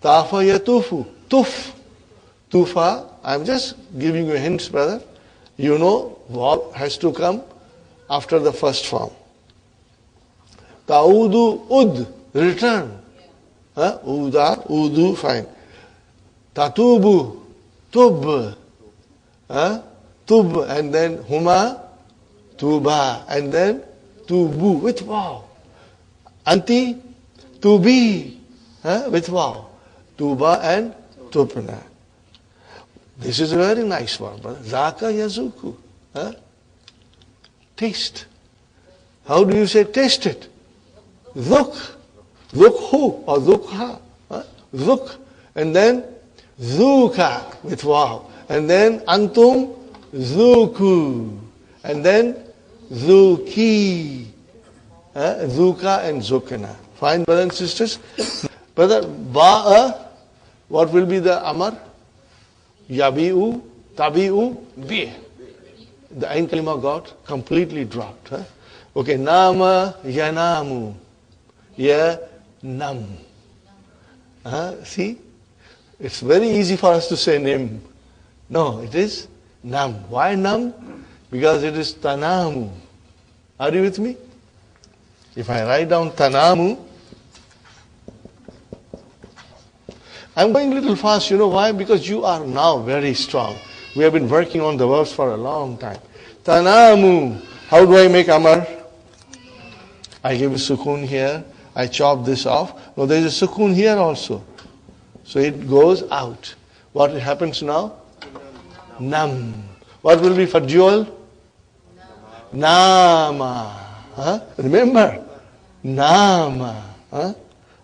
Tafa yatufu. Tuf. Tufa. I'm just giving you hints, brother. You know, vav has to come after the first form. Taudu ud. Return. Uda, udu, fine. Tatubu. Tub. Tub. And then huma. Tuba. And then tubu. With vav. Anti. Tubi. With vav. Tuba and tupna. This is a very nice one, brother. Zaka yazuku. Taste. How do you say taste it? Zuk. Zukhu or zukha. Zuk. And then zuka with vav. And then antum zuku. And then zuki. Zuka and zukana. Fine, brothers and sisters. Brother, ba'a, what will be the amar? Yabi'u, tabi'u, bi. The ain kalima got completely dropped. Okay, nama, yanamu, yanam. See? It's very easy for us to say nim. No, it is nam. Why nam? Because it is tanamu. Are you with me? If I write down tanamu, I'm going a little fast. You know why? Because you are now very strong. We have been working on the verbs for a long time. Tanamu. How do I make amar? I give a sukun here. I chop this off. No, there is a sukun here also. So it goes out. What happens now? Nam. What will be for dual? Nama. Remember? Nama.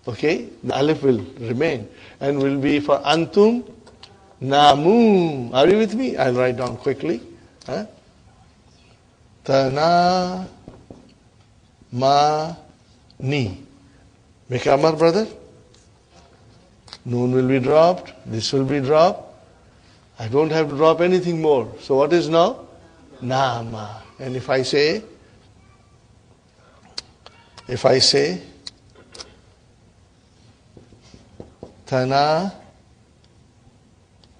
Okay? The alif will remain. And will be for antum, namu. Are you with me? I'll write down quickly. Tana, ma, ni. Make amar, brother. Noon will be dropped. This will be dropped. I don't have to drop anything more. So what is now? Nama. And if I say, Tana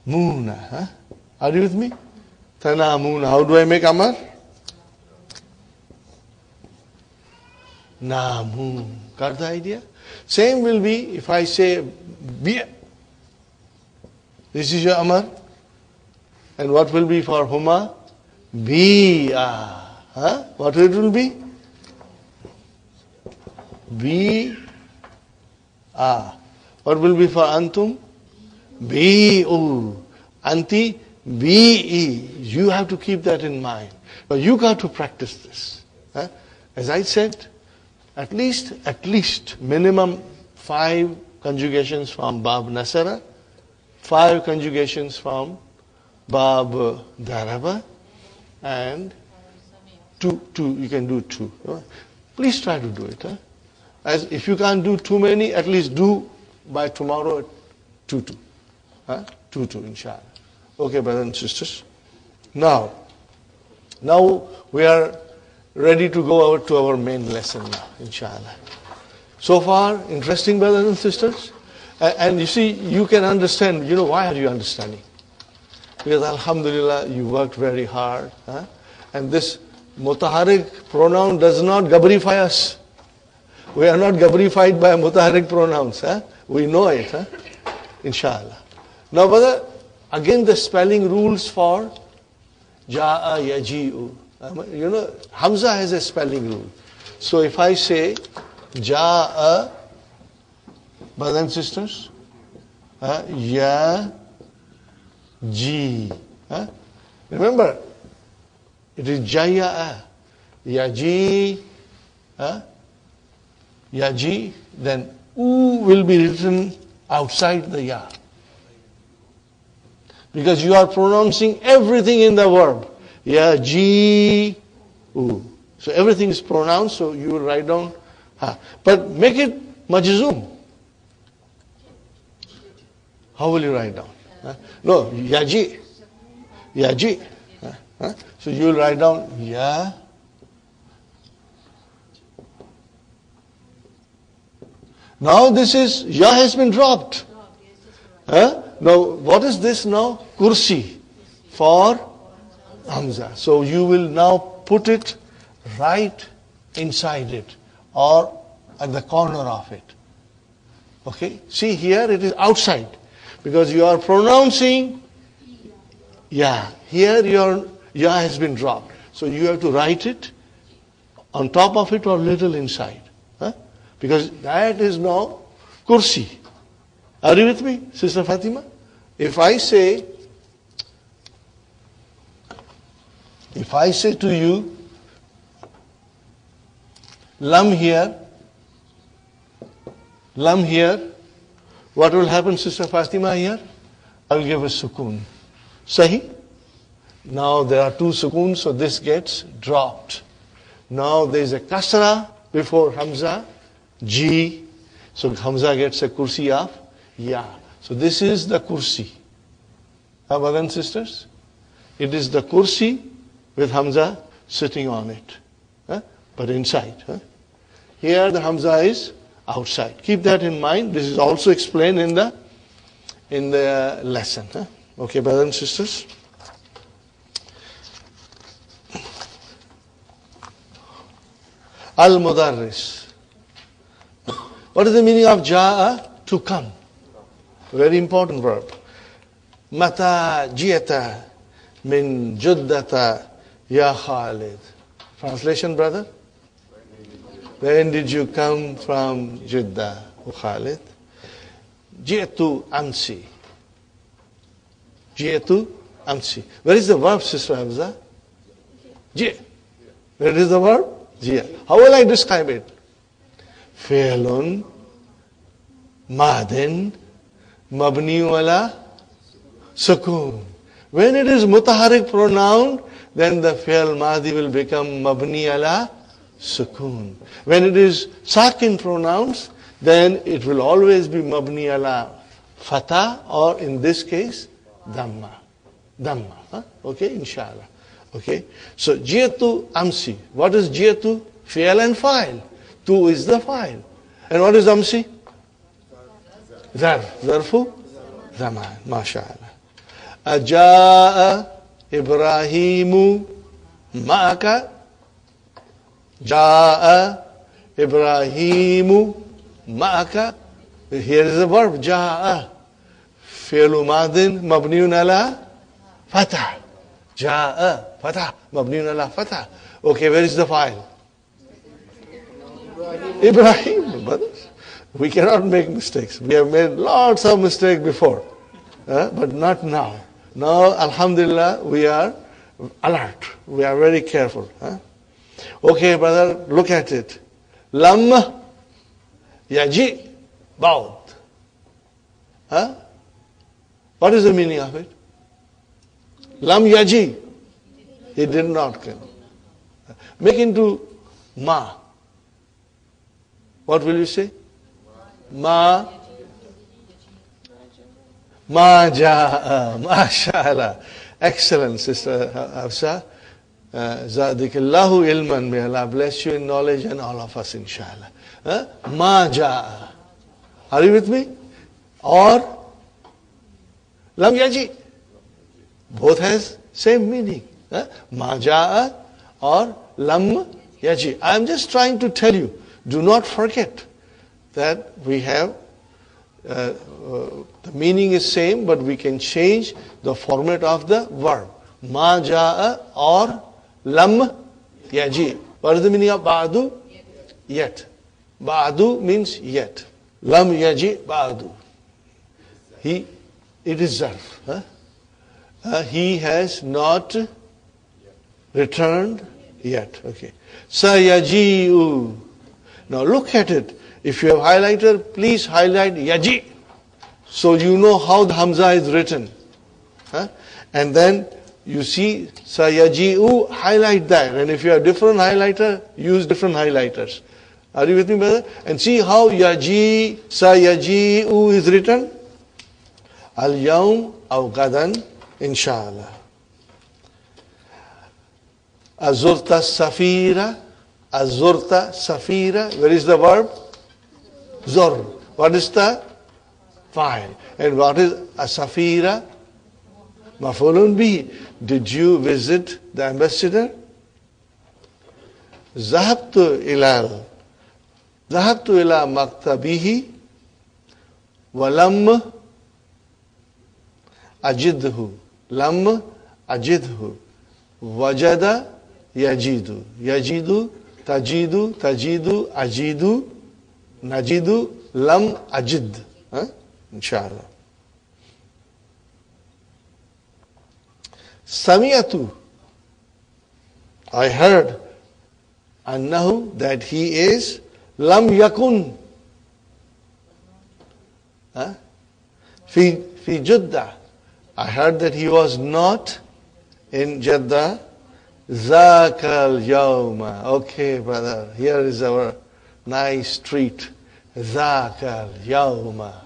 Muna. Are you with me? Tana Muna. How do I make amar? Namu. Got the idea? Same will be if I say Biya. This is your amar. And what will be for Huma? Biya. What it will be? Bi'a. What will be for antum? Bi'u. Anti, bi'i. You have to keep that in mind. But you got to practice this. As I said, at least minimum 5 conjugations from Bab Nasara, 5 conjugations from Bab Daraba, and 2, you can do 2. Please try to do it. As if you can't do too many, at least do by tomorrow at 2, inshallah. Okay, brothers and sisters. Now we are ready to go over to our main lesson now, inshallah. So far, interesting, brothers and sisters? And you see, you can understand, why are you understanding? Because alhamdulillah, you worked very hard. And this mutaharik pronoun does not gabrify us. We are not gabrified by mutaharik pronouns. We know it, inshallah. Now, brother, again the spelling rules for ja'a yaji'u. Hamza has a spelling rule. So if I say ja'a, brothers and sisters, ya, ji. Remember, it is jaya'a. Yaji, yaji, then u will be written outside the ya. Because you are pronouncing everything in the verb. Yaji, u. So everything is pronounced, so you will write down ha. But make it majzoom. How will you write down? No, yaji. Yaji. So you will write down ya. Now this is, ya has been dropped. Now, what is this now? Kursi for Hamza. So you will now put it right inside it or at the corner of it. Okay? See here it is outside because you are pronouncing ya. Here your ya has been dropped. So you have to write it on top of it or little inside. Because that is now kursi. Are you with me, Sister Fatima? If I say to you, lam here, what will happen, Sister Fatima, here? I will give a sukoon. Sahi? Now there are two sukoons, so this gets dropped. Now there is a kasra before Hamza, G. So Hamza gets a kursi of ya. So this is the kursi. Brothers and sisters? It is the kursi with Hamza sitting on it. But inside. Here the Hamza is outside. Keep that in mind. This is also explained in the lesson. Okay, brothers and sisters? Al-Mudarris. What is the meaning of ja'a? To come. Very important verb. Mata ji'ata min juddata ya Khalid. Translation, brother? When did you come from Jeddah, O Khalid? Ji'atu amsi. Ji'atu amsi. Where is the verb, Sister Hamza? Ji'. Where is the verb? Ji'. How will I describe it? Fi'lun madin mabni wala sukun. When it is mutaharik pronoun, then the fi'l madi will become mabni ala sukun. When it is sakin pronouns, then it will always be mabni ala fatah, or in this case, dhamma. Dhamma. Okay, inshallah. Okay. So, ji'atu amsi. What is ji'atu? Fi'l and fa'il. Tu is the fa'il. And what is amsi? Zarf. Zarfu? Zaman. MashaAllah. Aja'a Ibrahimu ma'aka. Ja'a Ibrahimu ma'aka. Here is the verb. Ja'a. Fi'lu madin mabniun ala fatah. Ja'a. Fatah. Mabniun ala fatah. Okay, where is the fa'il? Ibrahim, brothers. We cannot make mistakes. We have made lots of mistakes before, but not now. Now, alhamdulillah, we are alert. We are very careful. Okay, brother, look at it. Lam yaji baud. What is the meaning of it? Lam yaji. He did not come. Make into ma. What will you say? Ma ja'a. MashaAllah. Excellent, Sister Hafsa. Zadikillahu ilman. May Allah bless you in knowledge and all of us, inshallah. Ma ja'a. Are you with me? Or lam yaji. Both has same meaning. Ma ja'a or lam yaji. I am just trying to tell you, do not forget that we have, the meaning is same, but we can change the format of the verb. Ma ja'a or lam yaji. What is the meaning of ba'du? Yet. Ba'du means yet. Lam yaji ba'du. It is zarf. He has not returned yet. Okay. Sayaji'u. Now look at it. If you have highlighter, please highlight yaji. So you know how the Hamza is written. And then you see sayaji'u, highlight that. And if you have different highlighter, use different highlighters. Are you with me, brother? And see how yaji, sayaji'u is written. Al-yawm aw gadan, inshallah. Azurta safira. Azurta safira. Where is the verb? Zor. What is the Fine. And what is asafira? Maf'ulun bihi. Did you visit the ambassador? Zahabtu ila maktabihi walam ajidhu. Lam ajidhu. Wajada yajidu. Yajidu, tajidu, ajidu, najidu, lam ajid. Inshallah. Samiyatu. I heard. Annahu, that he is. Lam yakun. Fi Jeddah. I heard that he was not in Jeddah. Zakal Yawma. Okay, brother. Here is our nice treat. Zakal Yawma.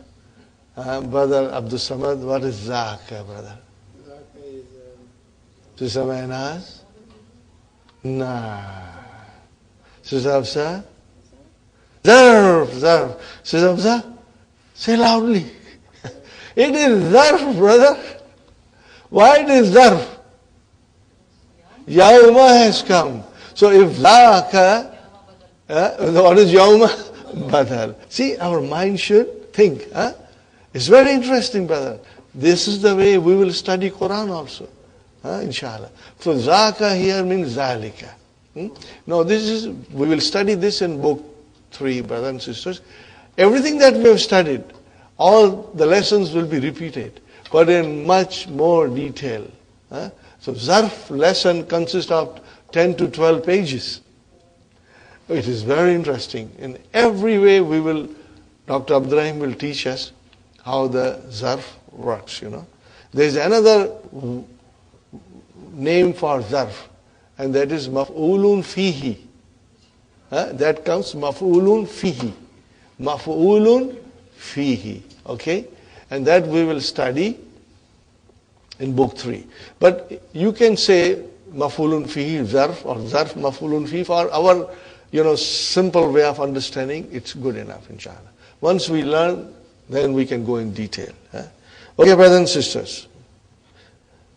Brother Abdul Samad, what is Zaka, brother? Zaka is... Sister Mainaz? Nah. Sister Hafsa? Zarf. Sister Hafsa? Say loudly. It is Zarf, brother. Why it is Zarf? Yawma has come. So if Zaka, what is Yawma? Badal. See, our mind should think. It's very interesting, brother. This is the way we will study Quran also. Inshallah. So Zaka here means Zalika. Now we will study this in book 3, brothers and sisters. Everything that we have studied, all the lessons will be repeated, but in much more detail. So Zarf lesson consists of 10 to 12 pages. It is very interesting. In every way Dr. Abdurrahim will teach us how the Zarf works, There is another name for Zarf, and that is Maf'ulun Fihi. That comes Maf'ulun Fihi. Maf'ulun Fihi. Okay? And that we will study in book 3. But you can say Maf'ulun Fihi Zarf or Zarf Maf'ulun Fihi for our simple way of understanding. It's good enough, inshallah. Once we learn, then we can go in detail. Okay, brothers and sisters.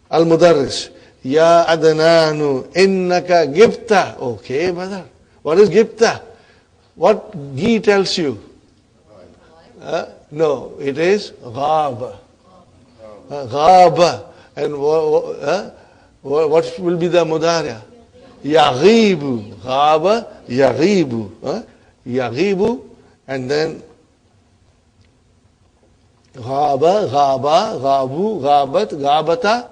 Al-Mudarris. Ya Adnanu innaka gibta. Okay, brother. What is gibta? What Gi tells you? No, it is Ghaba. Ghaba. And what will be the Mudariya? Yaghibu. Ghaba, Yaghibu. Yaghibu. And then Ghaba, Ghaba, Ghabu, Ghabat, Ghabata,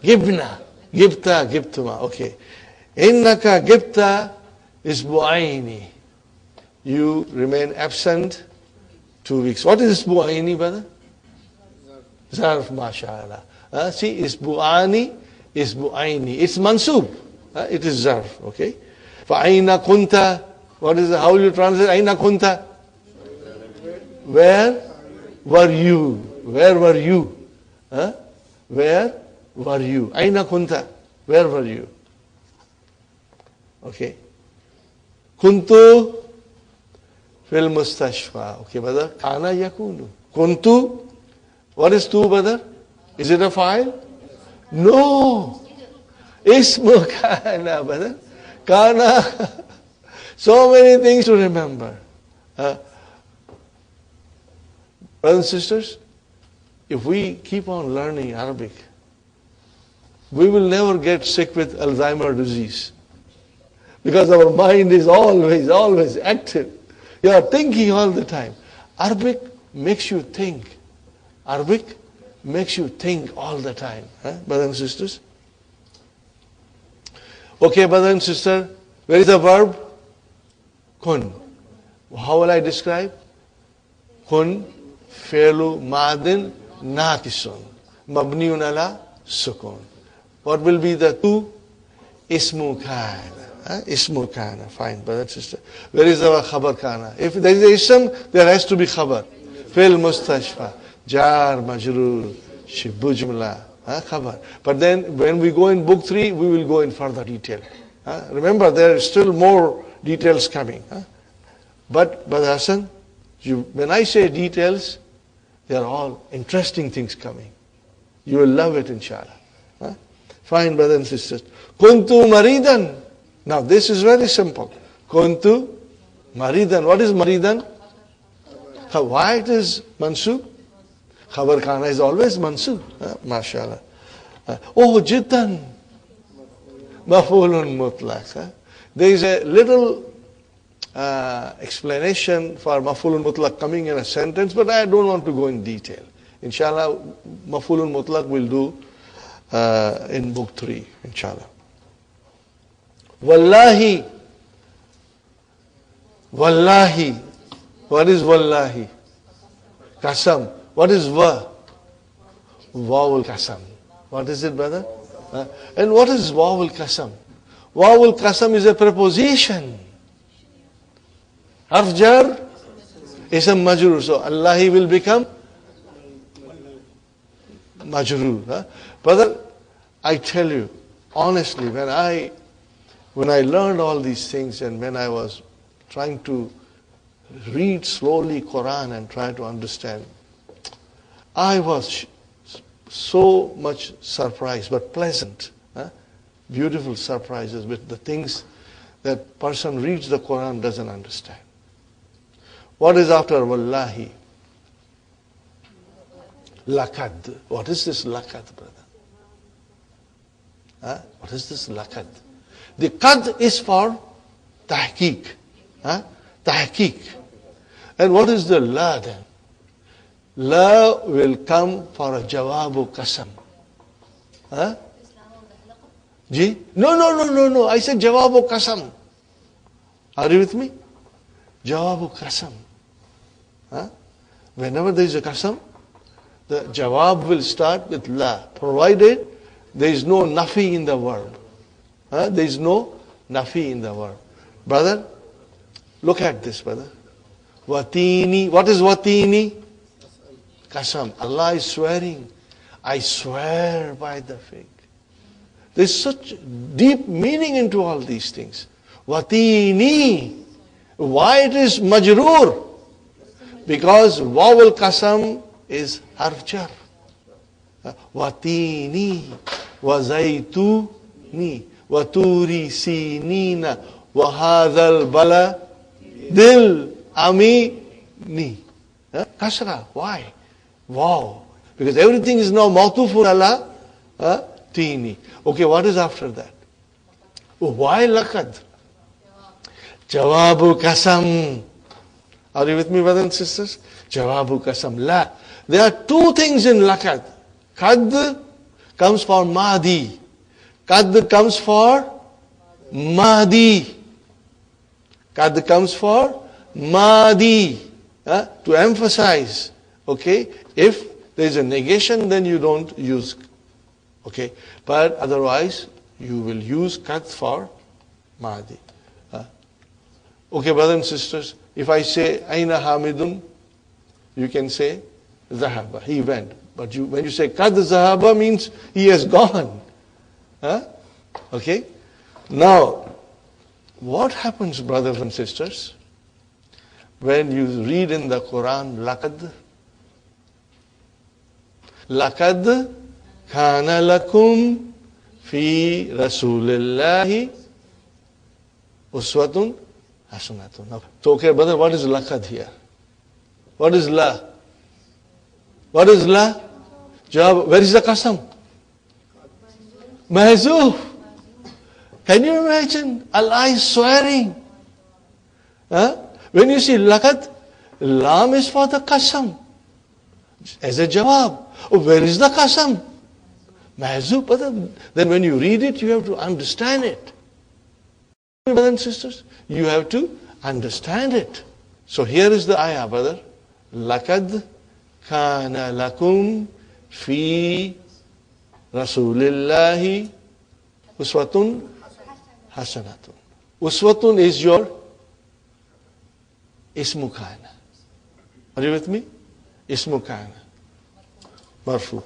Gibna. Gibta, Gibtuma. Okay. Innaka Gibta is Bu'aini. You remain absent 2 weeks. What is Bu'aini, brother? Zarf, mashallah. See, is Bu'ani, is Bu'aini. It's Mansub. It is Zarf. Okay. Fa'aina kunta. How will you translate Aina kunta? Where were you? Where were you? Where were you? Aina kunta. Where were you? Okay. Kuntu fil mustashfa. Okay, brother. Kana yakunu. Kuntu. What is tu, brother? Is it a file? No. Ismu kana, brother. Kana. So many things to remember. Brothers and sisters, if we keep on learning Arabic, we will never get sick with Alzheimer's disease. Because our mind is always active. You are thinking all the time. Arabic makes you think. Arabic makes you think all the time. Brothers and sisters? Okay, brother and sister, where is the verb? Kun. How will I describe? Kun fi'lu madin naqisun mabniun ala sukun. What will be the tu? Ismu kana. Ismu kana. Fine, brother and sister. Where is our khabar kana? If there is a ism, there has to be khabar. Fi'l mustashfa. Jar, majrur, shibu jumla. Khabar. But then when we go in book 3, we will go in further detail. Remember, there are still more details coming. But Brother Hassan, when I say details, They are all interesting things coming. You will love it, inshallah. Huh? Fine, brothers and sisters. Kuntu maridan. Now this is very simple. Kuntu maridan. What is maridan? Why it is mansub? Khabar kana is always mansub. MashaAllah. Oh, jiddan. Maf'ulun mutlaq. There is a little explanation for maf'ulun mutlaq coming in a sentence, but I don't want to go in detail. Inshallah, maf'ulun mutlaq will do in book 3, inshallah. Wallahi. Wallahi. What is wallahi? Qasam. What is wa? Wawul qasam. What is it, brother? And what is wawul qasam? Wawul qasam is a preposition. Harf jar, ism majrur. So Allahi will become majrur. Brother, I tell you, honestly, when I learned all these things and when I was trying to read slowly Quran and try to understand, I was so much surprised, but pleasant, beautiful surprises with the things that person reads the Quran doesn't understand. What is after wallahi? Lakad. What is this lakad, brother? What is this lakad? The qad is for tahqiq. Tahqiq. And what is the la then? La will come for a jawabu qasam. Ji? No. I said jawabu qasam. Are you with me? Jawabu qasam. Whenever there is a qasam, the jawab will start with la, provided there is no nafi in the verb. There is no nafi in the verb. Brother, look at this, brother. Watini. What is watini? Qasam. Allah is swearing. I swear by the fig. There's such deep meaning into all these things. Watini. Why it is majroor? Because wawul qasam is harf jar. Watini wa zaytuni wa turi sinina wa hadhal baladil amini. Kasra. Why? Wow. Because everything is now mawtufun ala tini. Okay, what is after that? Why lakad? Jawabu qasam. Are you with me, brothers and sisters? Jawabu qasam. La. There are two things in lakad. Qad comes for madi. Qad comes for madi. Qad comes for madi. To emphasize. Okay? If there is a negation, then you don't use. Okay? But otherwise, you will use qad for madi. Okay, brothers and sisters, if I say Aina Hamidun, you can say Zahaba, he went. But when you say Qad Zahaba means he has gone. Okay? Now, what happens, brothers and sisters, when you read in the Quran Laqad? Laqad kana lakum fi Rasulillahi uswatun hasanatun. So, okay, brother, what is laqad here? What is la? What is la? Jawab, where is the qasam? Mahzoof. Can you imagine? Allah is swearing. When you see laqad, lam is for the qasam. As a jawab. Oh, where is the qasam? Mahzoof. Then when you read it, you have to understand it. Brothers and sisters, you have to understand it. So here is the ayah, brother. Laqad kana lakum fi Rasulillahi uswatun hasanatun. Uswatun is your ismu kana. Are you with me? Ismu kana. Marfu.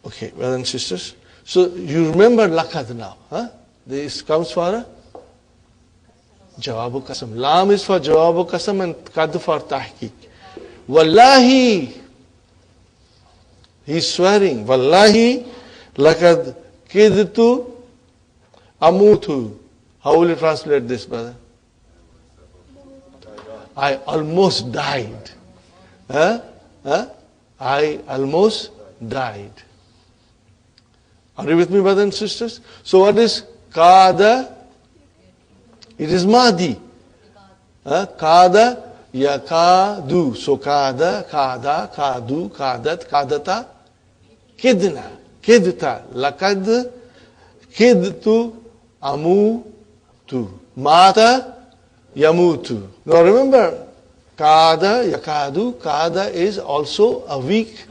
Okay, brothers and sisters. So you remember laqad now. This comes for a jawabu qasam. Lam is for jawabu qasam and qad for tahqiq. Wallahi. He's swearing. Wallahi lakad kidtu amutu. How will you translate this, brother? I almost died. Huh? Huh? I almost died. Are you with me, brothers and sisters? So what is kada? It is Mahdi. Kada, yakadu. So kada, kadu, kadat, kadata, kidna, kidta, lakad, kidtu, amutu. Mata, yamutu. Now remember, kada, yakadu, kada is also a weak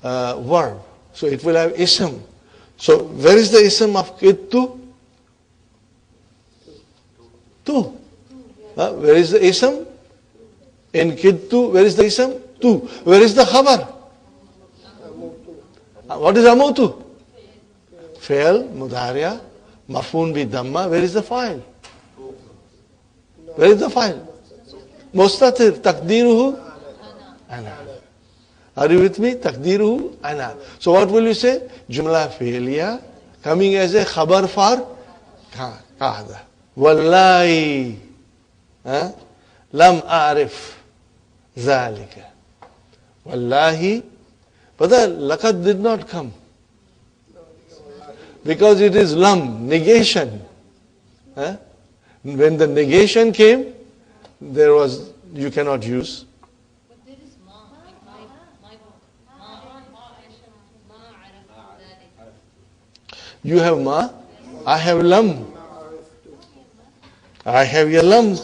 verb. So it will have ism. So where is the ism of kidtu? Tu. Where is the ism? In kidtu, where is the ism? Tu. Where is the khabar? What is amutu? Fail, mudariya, maf'ul bi dhamma. Where is the file? Where is the file? Mustatir, takdiruhu, ana. Are you with me? Takdiruhu, ana. So what will you say? Jumla fi'liya, coming as a khabar for qa'da. Wallahi, lam a'rif zalika. Wallahi, but the laqad did not come. Because it is lam, negation. When the negation came, there was, you cannot use. But there is ma. You have ma, I have lam. I have your lam.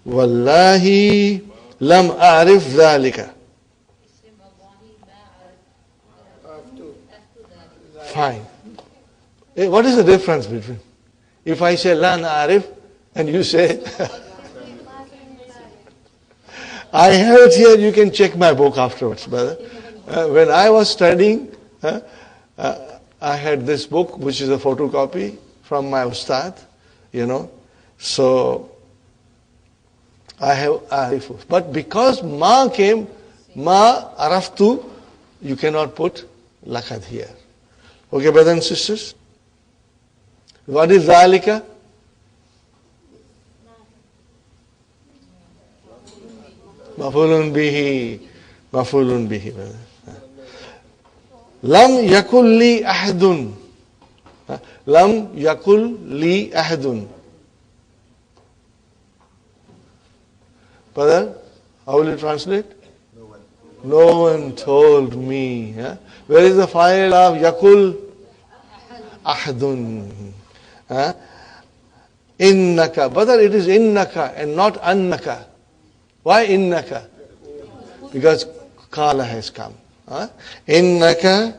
Wallahi lam a'rif dhalika. Fine. What is the difference between? If I say la na'arif and you say I have it here, you can check my book afterwards, brother. When I was studying, I had this book, which is a photocopy from my ustad, So, I have arifu. But because ma came, ma araftu, you cannot put lakad here. Okay, brothers and sisters? What is zalika? Mafulun bihi. Mafulun bihi. Lam yakul li ahadun. Lam yakul li ahadun. Brother, how will you translate? No one told me. Where is the file of yakul? Ahadun. Innaka. Brother, it is innaka and not annaka. Why innaka? Because kala has come. Innaka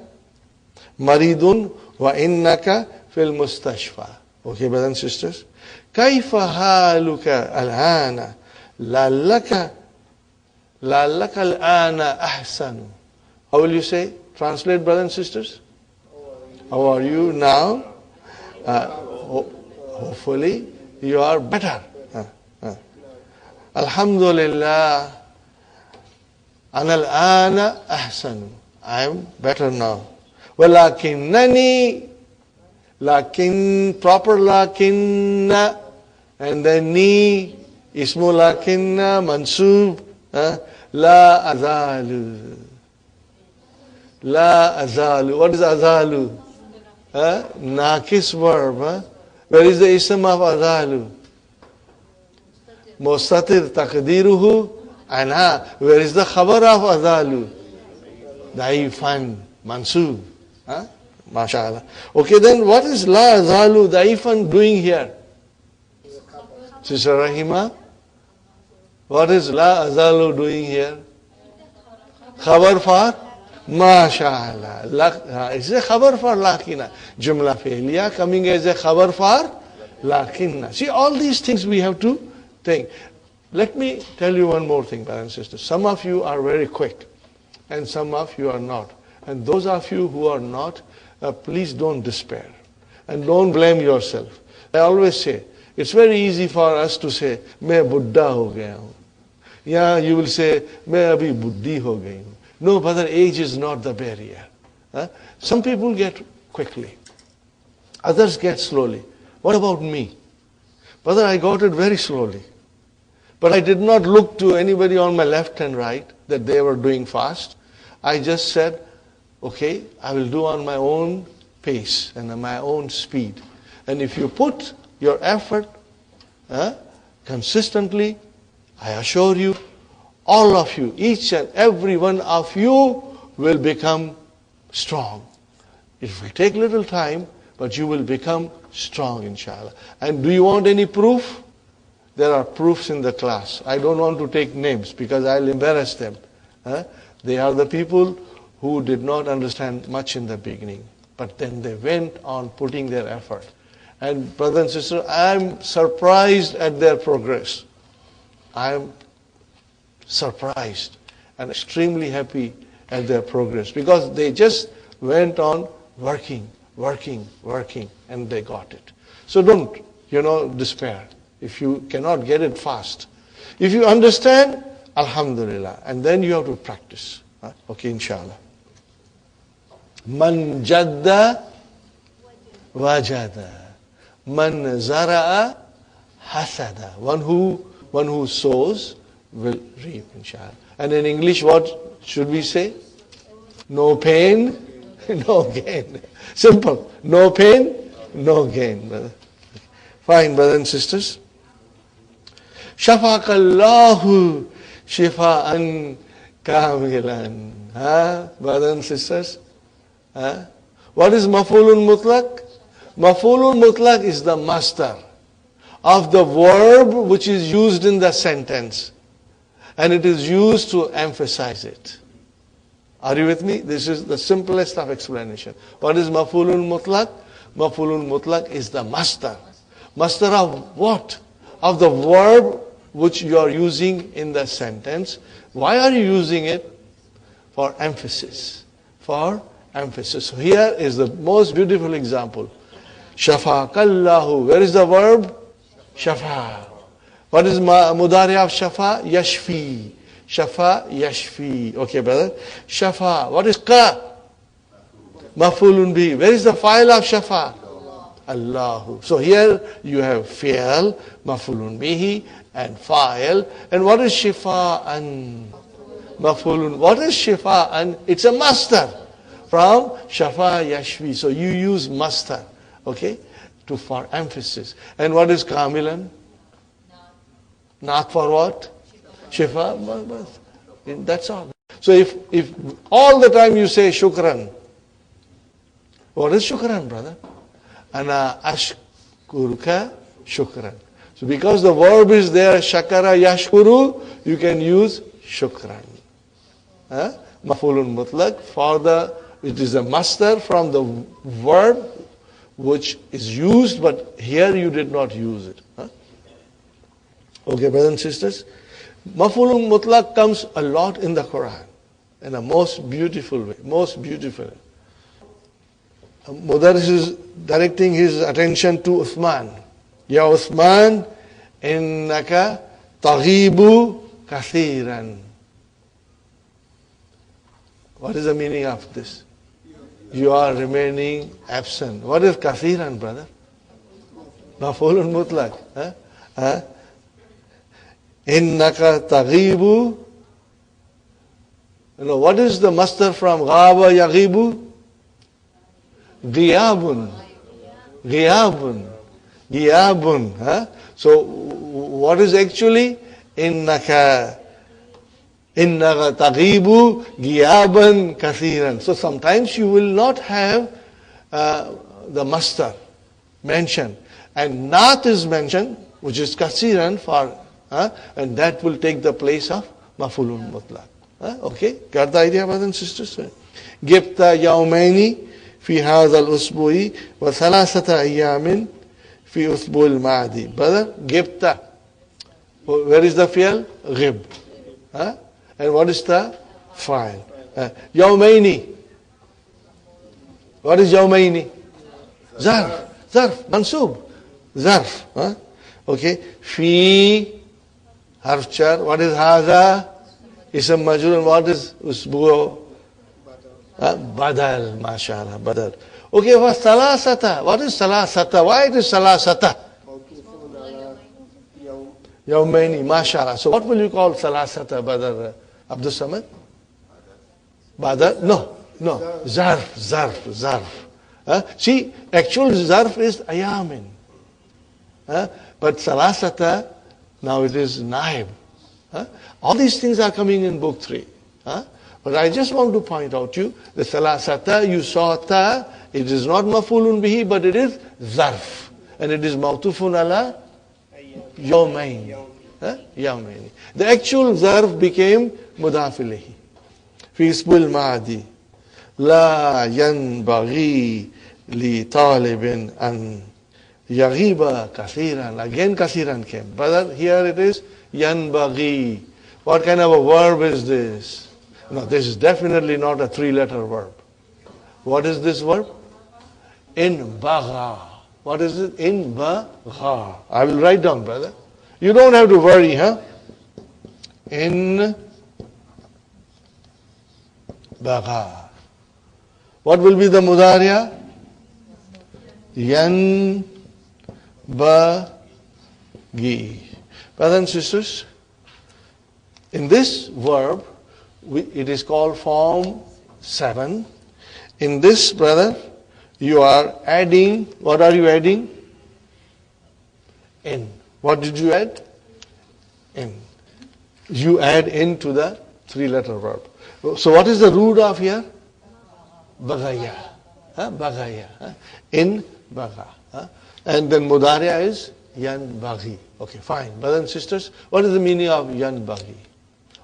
maridun wa innaka fil mustashfa. Okay, brothers and sisters? Kaifa haluka al-ana la'allaka al-ana ahsanu. How will you say? Translate, brothers and sisters. How are you now? Hopefully you are better. Alhamdulillah. Ana al-ana ahsanu. I am better now. Walakinnani, lakin, proper lakinna, and then ni, ismu lakinna, mansub, la azalu. La azalu. What is azalu? Nakis verb. Where is the ism of azalu? Mustatir taqdiruhu ana. Where is the khabar of azalu? Daifan mansub. MashaAllah. Okay, then what is la azalu daifan doing here? Sister Rahima? What is la azalu doing here? Khabar for? MashaAllah. It's a khabar for lakina. Jumla fi'liya coming as a khabar for lakinna. See, all these things we have to think. Let me tell you one more thing, brothers and sisters. Some of you are very quick and some of you are not. And those of you who are not, please don't despair. And don't blame yourself. I always say, it's very easy for us to say, मैं बुड्ढा हो गया हूँ. Yeah, you will say, मैं अभी बुद्धि हो गई हूँ. No, brother, age is not the barrier. Some people get quickly. Others get slowly. What about me? Brother, I got it very slowly. But I did not look to anybody on my left and right that they were doing fast. I just said, okay, I will do on my own pace and on my own speed. And if you put your effort consistently, I assure you, all of you, each and every one of you will become strong. It will take little time, but you will become strong, inshallah. And do you want any proof? There are proofs in the class. I don't want to take names because I'll embarrass them. They are the people who did not understand much in the beginning, but then they went on putting their effort. And brothers and sisters, I'm surprised at their progress. I'm surprised and extremely happy at their progress because they just went on working, and they got it. So don't, despair if you cannot get it fast. If you understand, alhamdulillah, and then you have to practice. Okay, inshallah. Man jadda wajada. Man zara'a hasada. One who sows will reap, inshallah. And in English, what should we say? No pain, no gain. Simple. No pain, no gain, brother. Fine, brothers and sisters. Shafaqallahu shifa'an kamilan. Brothers and sisters. What is maf'ulun mutlaq? Maf'ulun mutlaq is the master of the verb which is used in the sentence. And it is used to emphasize it. Are you with me? This is the simplest of explanation. What is maf'ulun mutlaq? Maf'ulun mutlaq is the master. Master of what? Of the verb which you are using in the sentence. Why are you using it? For emphasis. For emphasis. So here is the most beautiful example. Shafaqallahu. Where is the verb? Shafa. What is mudari of shafa? Yashfi. Shafa, yashfi. Okay, brother. Shafa. What is ka? Maf'ulun bi. Where is the file of shafa? Allahu. So here you have fi'al, maf'ulun bihi, and fa'il. And what is shifa'an? Maf'ulun. What is shifa'an? It's a master from shafa, yashfi. So you use master, okay, for emphasis. And what is kamilan? Not for what? Shifa. That's all. So if all the time you say shukran, what is shukran, brother? Ana ashkuruka shukran. So because the verb is there, shakara yashkuru, you can use shukran. Maf'ulun mutlaq, it is a master from the verb which is used, but here you did not use it. Okay, brothers and sisters. Maf'ulun mutlaq comes a lot in the Quran in a most beautiful way. Most beautiful. Mudarris is directing his attention to Uthman. Ya Uthman, innaka taghibu kathiran. What is the meaning of this? You are remaining absent. What is kathiran, brother? Maf'ulun mutlaq. Innaka taghibu. What is the master from ghaba yaghibu? Ghiyabun. So what is actually innaka taghibu ghiyaban kathiran. So sometimes you will not have the master mentioned, and naat is mentioned, which is kathiran for, and that will take the place of maf'ulun mutlaq. Okay, got the idea, brothers and sisters? Gibta yawmaini في هذا الأسبوع وثلاثة أيام في أسبوع الماضي. Brother, gibta. Where is the fi'l? Ghib. And what is the fa'il? Yawmaini. What is yawmaini? Zarf. Mansub. Okay. Fi harf char. What is hadha? Ism majrur, and what is usbu? Badal, mashallah, badal. Okay, for salasata, what is salasata? Why it is salasata? Yawmaini, mashallah. So what will you call salasata, Badar? Abdul Samad? Badar? No. Zarf. See, actual zarf is ayamin. But salasata, now it is naib. All these things are coming in book 3. But I just want to point out to you, the salasata, you saw ta, it is not mafulun bihi, but it is zarf. And it is mawtufun ala yawmain. Yawmain. The actual zarf became mudaf ilayhi. Fi ismul ma'adi. La yanbaghi li talibin an yaghiba kathiran. Again kathiran came. Brother, here it is yanbaghi. What kind of a verb is this? No, this is definitely not a 3-letter verb. What is this verb? In bagha. What is it? In bagha. I will write down, brother. You don't have to worry, huh? In bagha. What will be the mudariya? Yan bagi. Brothers and sisters, in this verb, it is called form 7. In this, brother, you are adding, what are you adding? In. What did you add? In. You add in to the 3-letter verb. So what is the root of here? Bagaya. Bagaya. In baga. And then mudariya is yan bagi. Okay, fine. Brothers and sisters, what is the meaning of yan bagi?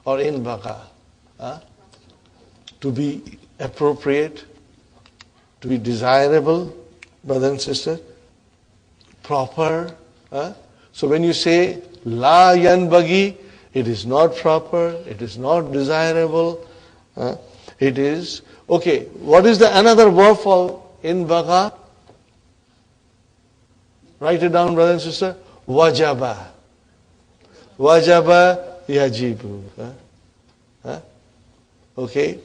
Or in baga? To be appropriate, to be desirable, brother and sister, proper. So when you say la yanbaghi, it is not proper, it is not desirable. It is okay. What is the another verb for in baga? Write it down, brother and sister. Wajaba. Wajaba yajibu. Okay.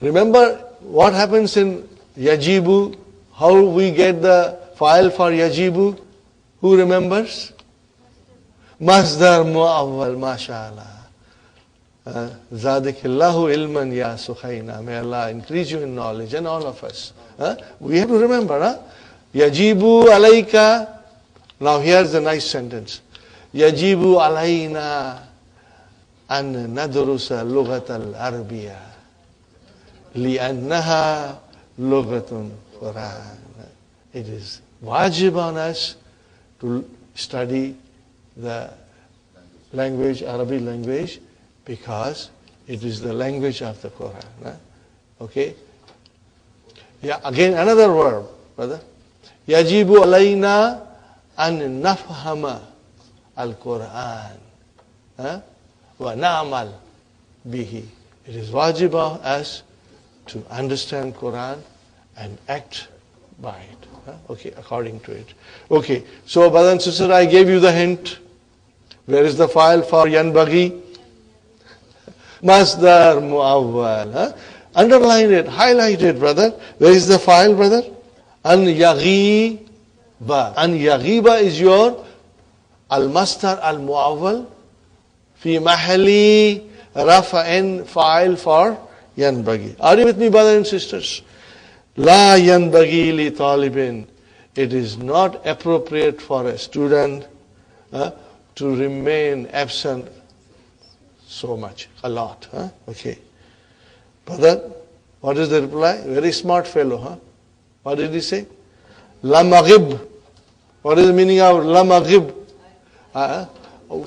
Remember what happens in yajibu? How we get the file for yajibu? Who remembers? Masdar mu'awwal, mashallah. Zadikillahu ilman ya sukhayna. May Allah increase you in knowledge, and all of us. We have to remember, yajibu alayka. Now here's the nice sentence. Yajibu alayna an nadrusa lughat al-arabiyya li'annaha lughatun Quran. It is wajib on us to study the language, Arabic language, because it is the language of the Quran. Okay? Yeah, again another verb, brother. Yajibu alayna an nafhama al-Quran. Wa na'mal bihi. It is wajib on us to understand Quran and act by it. Okay, according to it. Okay, so brothers and sisters, I gave you the hint. Where is the file for yanbaghi? Masdar mu'awwal. Underline it, highlight it, brother. Where is the file, brother? An yaghiba. An yaghiba is your al-masdar al-mu'awwal fi mahali rafa'in file for yanbaghi. Are you with me, brothers and sisters? La yanbaghi li talibin. It is not appropriate for a student to remain absent so much, a lot. Okay. Brother, what is the reply? Very smart fellow, What did he say? La maghib. What is the meaning of la maghib?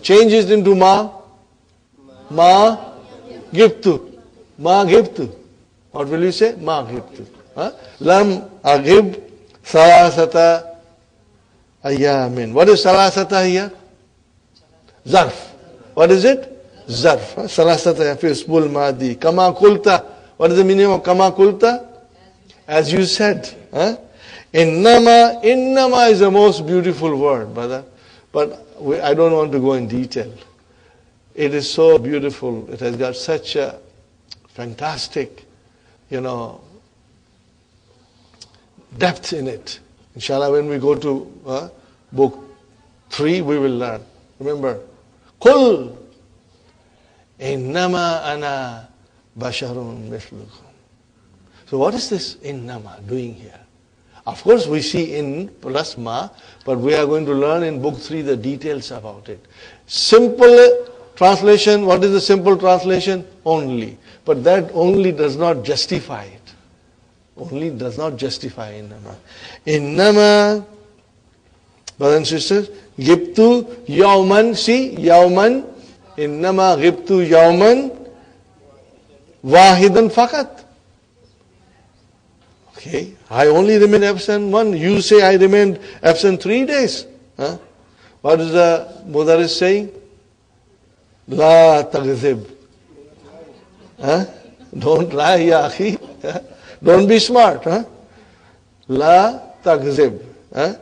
Changes into ma. Ma gibtu. Ma gibtu. What will you say? Ma gibtu. Lam aghib salasata ayamin. What is salasata here? Zarf. What is it? Zarf. Salasata fi ismul madi. Kama kulta. What is the meaning of kama kulta? As you said. Innama. Innama is the most beautiful word, brother. But I don't want to go in detail. it is so beautiful. It has got such a fantastic, depth in it. Inshallah, when we go to book 3, we will learn. Remember, Qul innama ana basharun mithlukum. So what is this innama doing here? Of course, we see in plus ma, but we are going to learn in book 3 the details about it. Simple translation, what is the simple translation? Only. But that only does not justify it. Only does not justify innama. Innama, brothers and sisters, gibtu yawman, see, yawman, innama gibtu yawman, wahidan fakat. Okay, I only remain absent 1. You say I remained absent 3 days. Huh? What is the Mudarris saying? La tagzib. Huh? Don't lie, ya akhi. Don't be smart. Huh? La tagzib. Huh?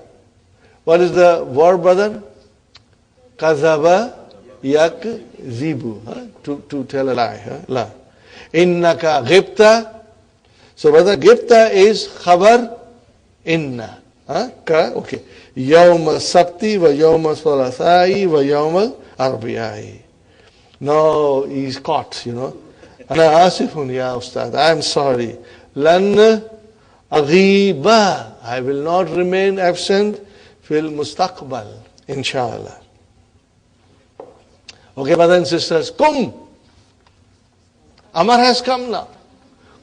What is the verb, brother? Kazaba yakzibu. Huh? To tell a lie. Huh? La. Innaka ghibta. So brother, ghibta is khabar inna. Huh? Ka, okay. Yawma sabti wa yawma salasai wa yawma arbiyai. No, he's caught, Ana asifun ya ustad. I am sorry. Lan aghiba. I will not remain absent fil mustaqbal. Inshallah. Okay, brothers and sisters. Kum. Amar has come now.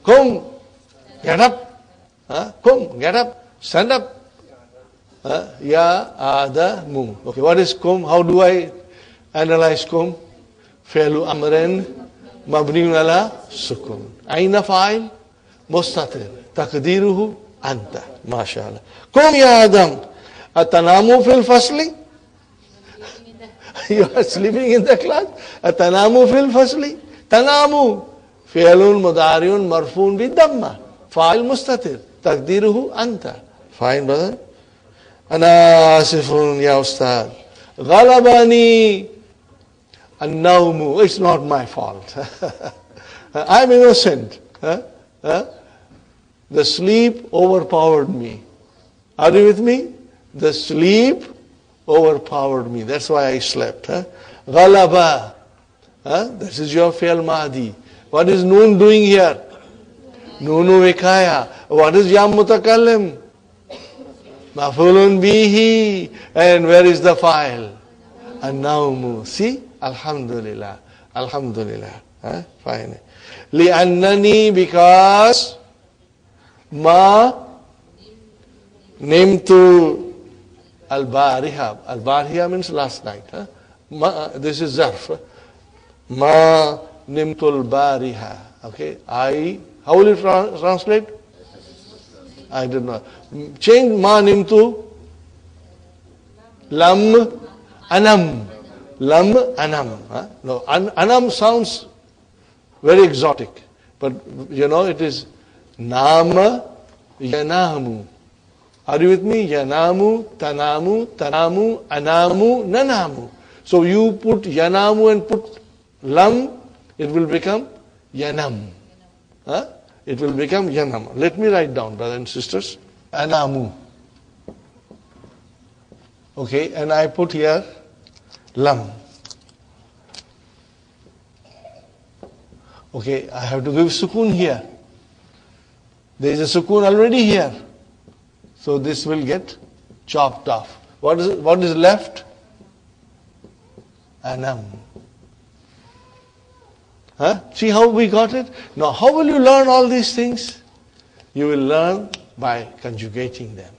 Kum. Get up. Kum. Get up. Stand up. Ya adamu. Okay, what is kum? How do I analyze kum? Fi'lu amrin mabniun ala sukun. Aina fa'il mustatir. Taqdiruhu anta. MashaAllah. Kum ya Adam. Atanamu fil fasli. You are sleeping in the class. Atanamu fil fasli. Tanamu. Fi'lun mudariun marfun bidamma. Fa'il mustatir. Taqdiruhu anta. Fine, brother. Ana asifun ya ustad. Ghalabani an-nawmu. It's not my fault. I'm innocent. The sleep overpowered me. Are you with me? The sleep overpowered me. That's why I slept. Ghalaba. This is your fi'l madi. What is noon doing here? Nunu vikaya. What is ya mutakallim? Mafulun bihi. And where is the file? An-nawmu. See? Alhamdulillah. Alhamdulillah. Fine. Li'annani, because ma nimtu al-bariha. Al-bariha means last night. This is zarf. Ma nimtu al-bariha. Okay. How will you translate? I don't know. Change ma nimtu lam anam. Lam anam. No, anam sounds very exotic. But it is nama yanamu. Are you with me? Yanamu, tanamu, tanamu, anamu, nanamu. So you put yanamu and put lam, it will become yanam. It will become yanam. Let me write down, brothers and sisters. Anamu. Okay, and I put here lam. Okay, I have to give sukun here. There is a sukun already here. So this will get chopped off. What is left? Anam. See how we got it? Now, how will you learn all these things? You will learn by conjugating them.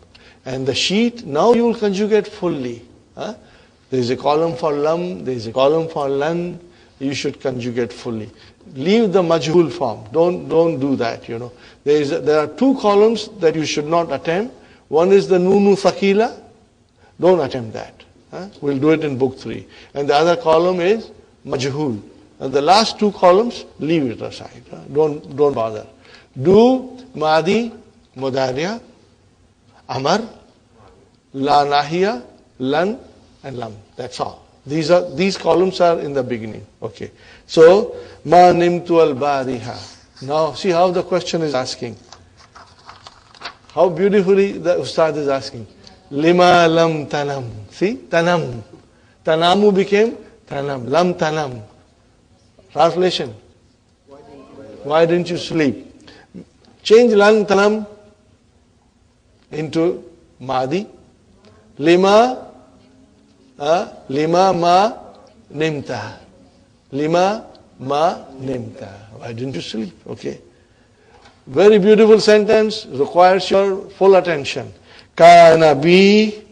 And the sheet, now you will conjugate fully. There is a column for lam, there is a column for lan. You should conjugate fully. Leave the majhul form. Don't do that, There are 2 columns that you should not attempt. One is the nunu thakila. Don't attempt that. We'll do it in book 3. And the other column is majhul. And the last 2 columns, leave it aside. Don't bother. Do madi, mudariya, amar, la nahiya, lan, and lam. That's all. These columns are in the beginning. Okay. So, ma nimtu al bariha. Now, see how the question is asking. How beautifully the Ustad is asking. Lima lam tanam. See? Tanam. Tanamu became tanam. Lam tanam. Translation. Why didn't you sleep? Change lam tanam into Madi. Lima ma nimta. Lima ma nimta. Why didn't you sleep? Okay. Very beautiful sentence, requires your full attention. Kana bi